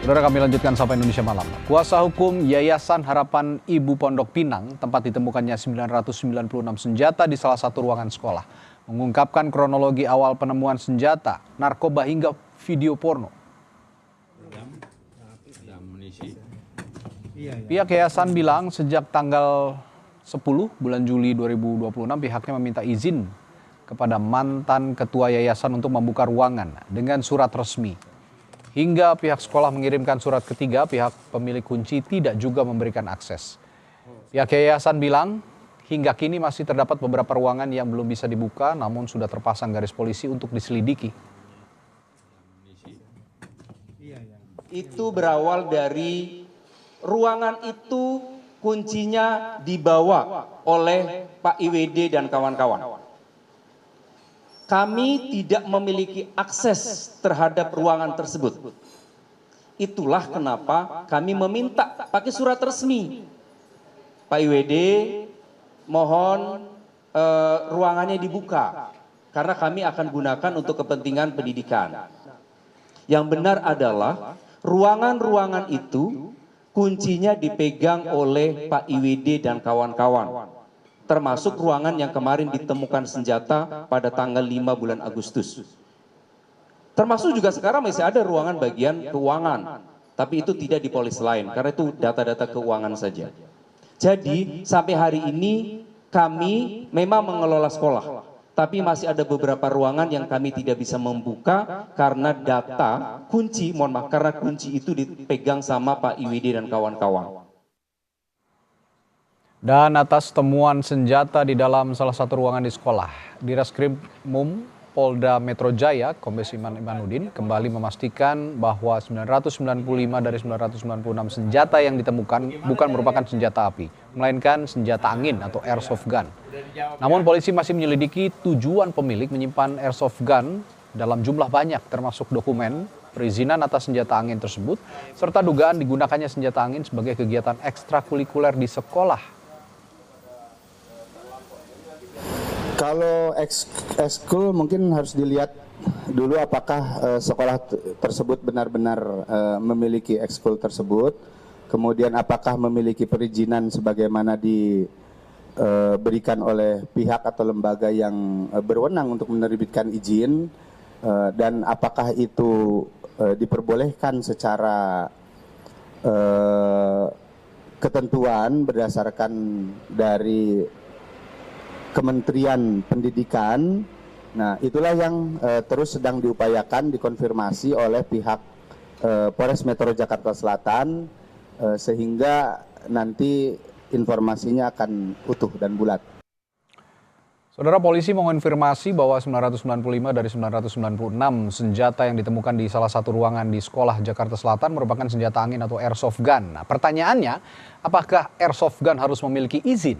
Saudara, kami lanjutkan Sapa Indonesia Malam. Kuasa hukum Yayasan Harapan Ibu Pondok Pinang, tempat ditemukannya 996 senjata di salah satu ruangan sekolah, mengungkapkan kronologi awal penemuan senjata, narkoba hingga video porno. Pihak yayasan bilang sejak tanggal 10 bulan Juli 2026 pihaknya meminta izin kepada mantan ketua yayasan untuk membuka ruangan dengan surat resmi. Hingga pihak sekolah mengirimkan surat ketiga, pihak pemilik kunci tidak juga memberikan akses. Pihak yayasan bilang hingga kini masih terdapat beberapa ruangan yang belum bisa dibuka namun sudah terpasang garis polisi untuk diselidiki. Itu berawal dari ruangan itu kuncinya dibawa oleh Pak IWD dan kawan-kawan. Kami tidak memiliki akses terhadap ruangan tersebut. Itulah kenapa kami meminta pakai surat resmi. Pak IWD mohon ruangannya dibuka karena kami akan gunakan untuk kepentingan pendidikan. Yang benar adalah ruangan-ruangan itu kuncinya dipegang oleh Pak IWD dan kawan-kawan. Termasuk ruangan yang kemarin ditemukan senjata pada tanggal 5 bulan Agustus. Termasuk juga sekarang masih ada ruangan bagian keuangan, tapi itu tidak di polis lain, karena itu data-data keuangan saja. Jadi sampai hari ini kami memang mengelola sekolah, tapi masih ada beberapa ruangan yang kami tidak bisa membuka karena data kunci, karena kunci itu dipegang sama Pak IWD dan kawan-kawan. Dan atas temuan senjata di dalam salah satu ruangan di sekolah, Direskrimum Polda Metro Jaya, Kombes Imanudin, kembali memastikan bahwa 995 dari 996 senjata yang ditemukan bukan merupakan senjata api, melainkan senjata angin atau airsoft gun. Namun polisi masih menyelidiki tujuan pemilik menyimpan airsoft gun dalam jumlah banyak, termasuk dokumen perizinan atas senjata angin tersebut, serta dugaan digunakannya senjata angin sebagai kegiatan ekstrakurikuler di sekolah. Kalau ekskul mungkin harus dilihat dulu apakah sekolah tersebut benar-benar memiliki ekskul tersebut, kemudian apakah memiliki perizinan sebagaimana diberikan oleh pihak atau lembaga yang berwenang untuk menerbitkan izin, dan apakah itu diperbolehkan secara ketentuan berdasarkan dari Kementerian Pendidikan. Nah, itulah yang terus sedang diupayakan dikonfirmasi oleh pihak Polres Metro Jakarta Selatan, sehingga nanti informasinya akan utuh dan bulat. Saudara, polisi mengonfirmasi bahwa 995 dari 996 senjata yang ditemukan di salah satu ruangan di sekolah Jakarta Selatan merupakan senjata angin atau airsoft gun. Nah, pertanyaannya, apakah airsoft gun harus memiliki izin?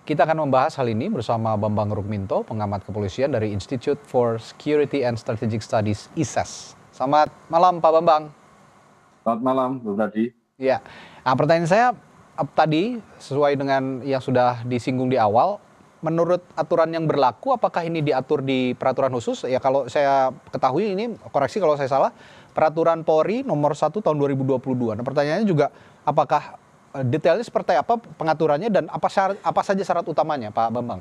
Kita akan membahas hal ini bersama Bambang Rukminto, pengamat kepolisian dari Institute for Security and Strategic Studies (ISES). Selamat malam, Pak Bambang. Selamat malam, Bung Nadi. Ya, nah, pertanyaan saya tadi sesuai dengan yang sudah disinggung di awal, menurut aturan yang berlaku, apakah ini diatur di peraturan khusus? Ya, kalau saya ketahui ini, koreksi kalau saya salah, peraturan Polri nomor 1 tahun 2022. Nah, pertanyaannya juga, apakah detailnya seperti apa pengaturannya dan apa saja syarat utamanya, Pak Bambang?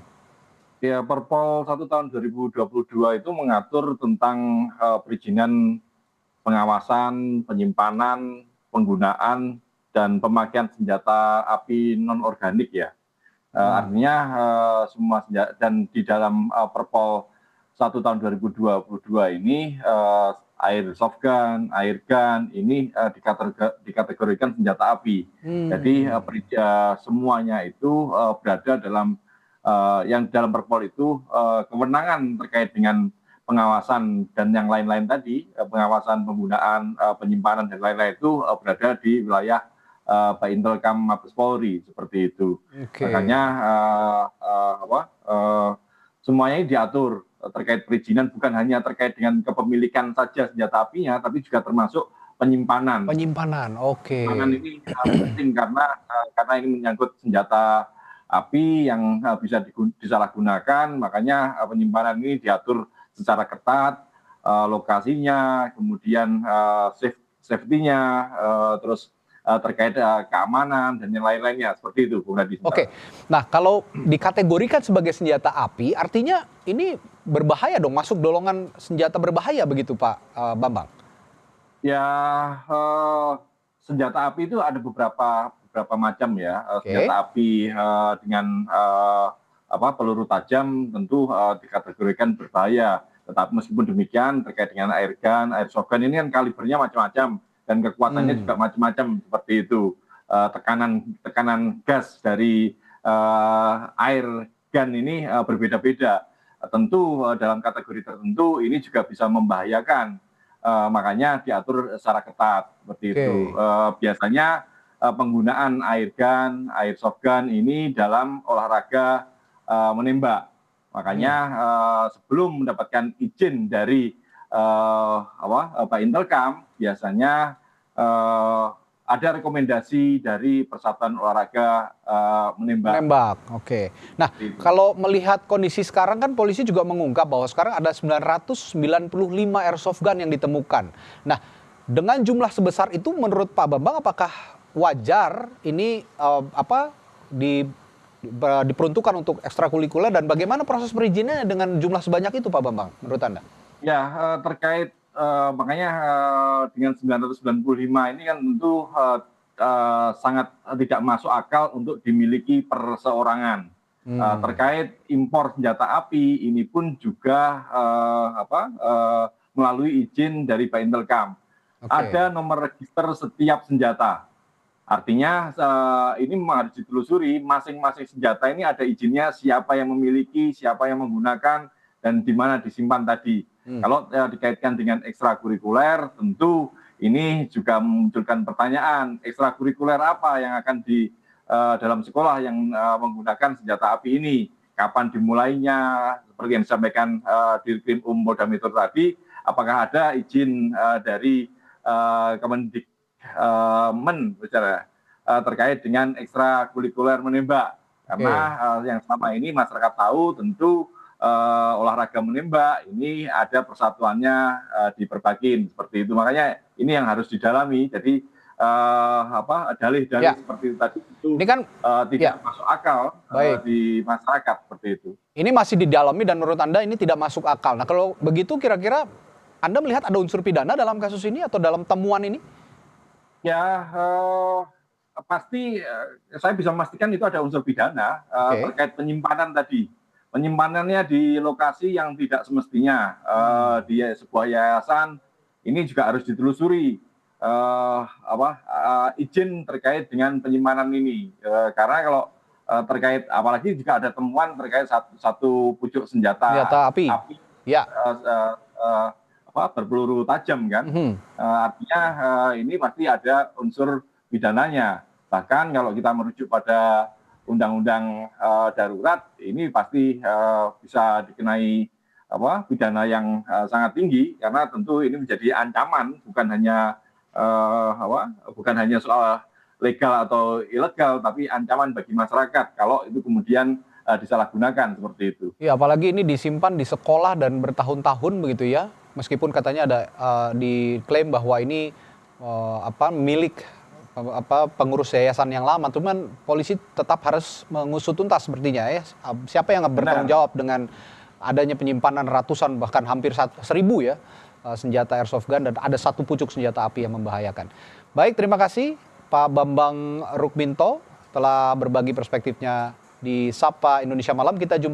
Ya, Perpol 1 tahun 2022 itu mengatur tentang perizinan pengawasan, penyimpanan, penggunaan, dan pemakaian senjata api non-organik ya. Artinya semua senjata, dan di dalam Perpol 1 tahun 2022 ini airsoft gun, air gun ini dikategorikan senjata api. Jadi semuanya itu berada dalam yang dalam Perpol itu kewenangan terkait dengan pengawasan dan yang lain-lain tadi, pengawasan penggunaan, penyimpanan dan lain-lain itu berada di wilayah Pak Intelkam Mabes Polri seperti itu. Okay. Makanya semuanya diatur terkait perizinan, bukan hanya terkait dengan kepemilikan saja senjata apinya, tapi juga termasuk penyimpanan. Penyimpanan, oke. Penyimpanan ini penting karena ini menyangkut senjata api yang bisa disalahgunakan, makanya penyimpanan ini diatur secara ketat, lokasinya, kemudian safety-nya, terus terkait keamanan dan yang lain-lainnya, seperti itu, Bung Radi. Oke, nah kalau dikategorikan sebagai senjata api, artinya ini berbahaya dong, masuk golongan senjata berbahaya begitu Pak Bambang? Ya, senjata api itu ada beberapa macam ya. Senjata api dengan peluru tajam tentu dikategorikan berbahaya. Tetapi meskipun demikian terkait dengan air gun, airsoft gun ini kan kalibernya macam-macam dan kekuatannya juga macam-macam seperti itu. Tekanan gas dari air gun ini berbeda-beda. Tentu dalam kategori tertentu ini juga bisa membahayakan. Makanya diatur secara ketat seperti itu. Biasanya penggunaan air gun, airsoft gun ini dalam olahraga menembak. Makanya sebelum mendapatkan izin dari Pak Intelkam, biasanya ada rekomendasi dari Persatuan Olahraga Menembak. Oke. Nah, kalau melihat kondisi sekarang kan polisi juga mengungkap bahwa sekarang ada 995 airsoft gun yang ditemukan. Nah, dengan jumlah sebesar itu menurut Pak Bambang apakah wajar ini diperuntukkan untuk ekstrakurikuler dan bagaimana proses perizinannya dengan jumlah sebanyak itu Pak Bambang menurut Anda? Ya, terkait makanya dengan 995 ini kan tentu sangat tidak masuk akal untuk dimiliki perseorangan. Terkait impor senjata api ini pun juga melalui izin dari Pak Intelkam. Ada nomor register setiap senjata. Artinya ini memang harus ditelusuri, masing-masing senjata ini ada izinnya, siapa yang memiliki, siapa yang menggunakan, dan di mana disimpan tadi. Kalau dikaitkan dengan ekstrakurikuler, tentu ini juga memunculkan pertanyaan, ekstrakurikuler apa yang akan di dalam sekolah yang menggunakan senjata api ini? Kapan dimulainya? Seperti yang disampaikan Dirkrim Polda Metro tadi, apakah ada izin dari Kemendikmen terkait dengan ekstrakurikuler menembak? Karena yang selama ini masyarakat tahu tentu olahraga menembak ini ada persatuannya di Perbakin seperti itu. Makanya ini yang harus didalami. Jadi dalih-dalih seperti itu tadi itu ini kan tidak masuk akal di masyarakat seperti itu. Ini masih didalami dan menurut Anda ini tidak masuk akal. Nah, kalau begitu kira-kira Anda melihat ada unsur pidana dalam kasus ini atau dalam temuan ini? Ya, pasti saya bisa memastikan itu ada unsur pidana terkait penyimpanan tadi. Penyimpanannya di lokasi yang tidak semestinya, di sebuah yayasan, ini juga harus ditelusuri izin terkait dengan penyimpanan ini. Karena kalau terkait, apalagi jika ada temuan terkait satu pucuk senjata api. Berpeluru tajam kan, artinya ini pasti ada unsur pidananya. Bahkan kalau kita merujuk pada undang-undang darurat, ini pasti bisa dikenai pidana yang sangat tinggi, karena tentu ini menjadi ancaman, bukan hanya soal legal atau ilegal, tapi ancaman bagi masyarakat kalau itu kemudian disalahgunakan seperti itu. Ya, apalagi ini disimpan di sekolah dan bertahun-tahun begitu ya, meskipun katanya ada diklaim bahwa ini milik pengurus yayasan yang lama, cuman polisi tetap harus mengusut tuntas sepertinya ya. Siapa yang bertanggung jawab dengan adanya penyimpanan ratusan bahkan hampir 1.000 ya senjata airsoft gun dan ada satu pucuk senjata api yang membahayakan. Baik, terima kasih Pak Bambang Rukminto telah berbagi perspektifnya di Sapa Indonesia Malam. Kita jumpa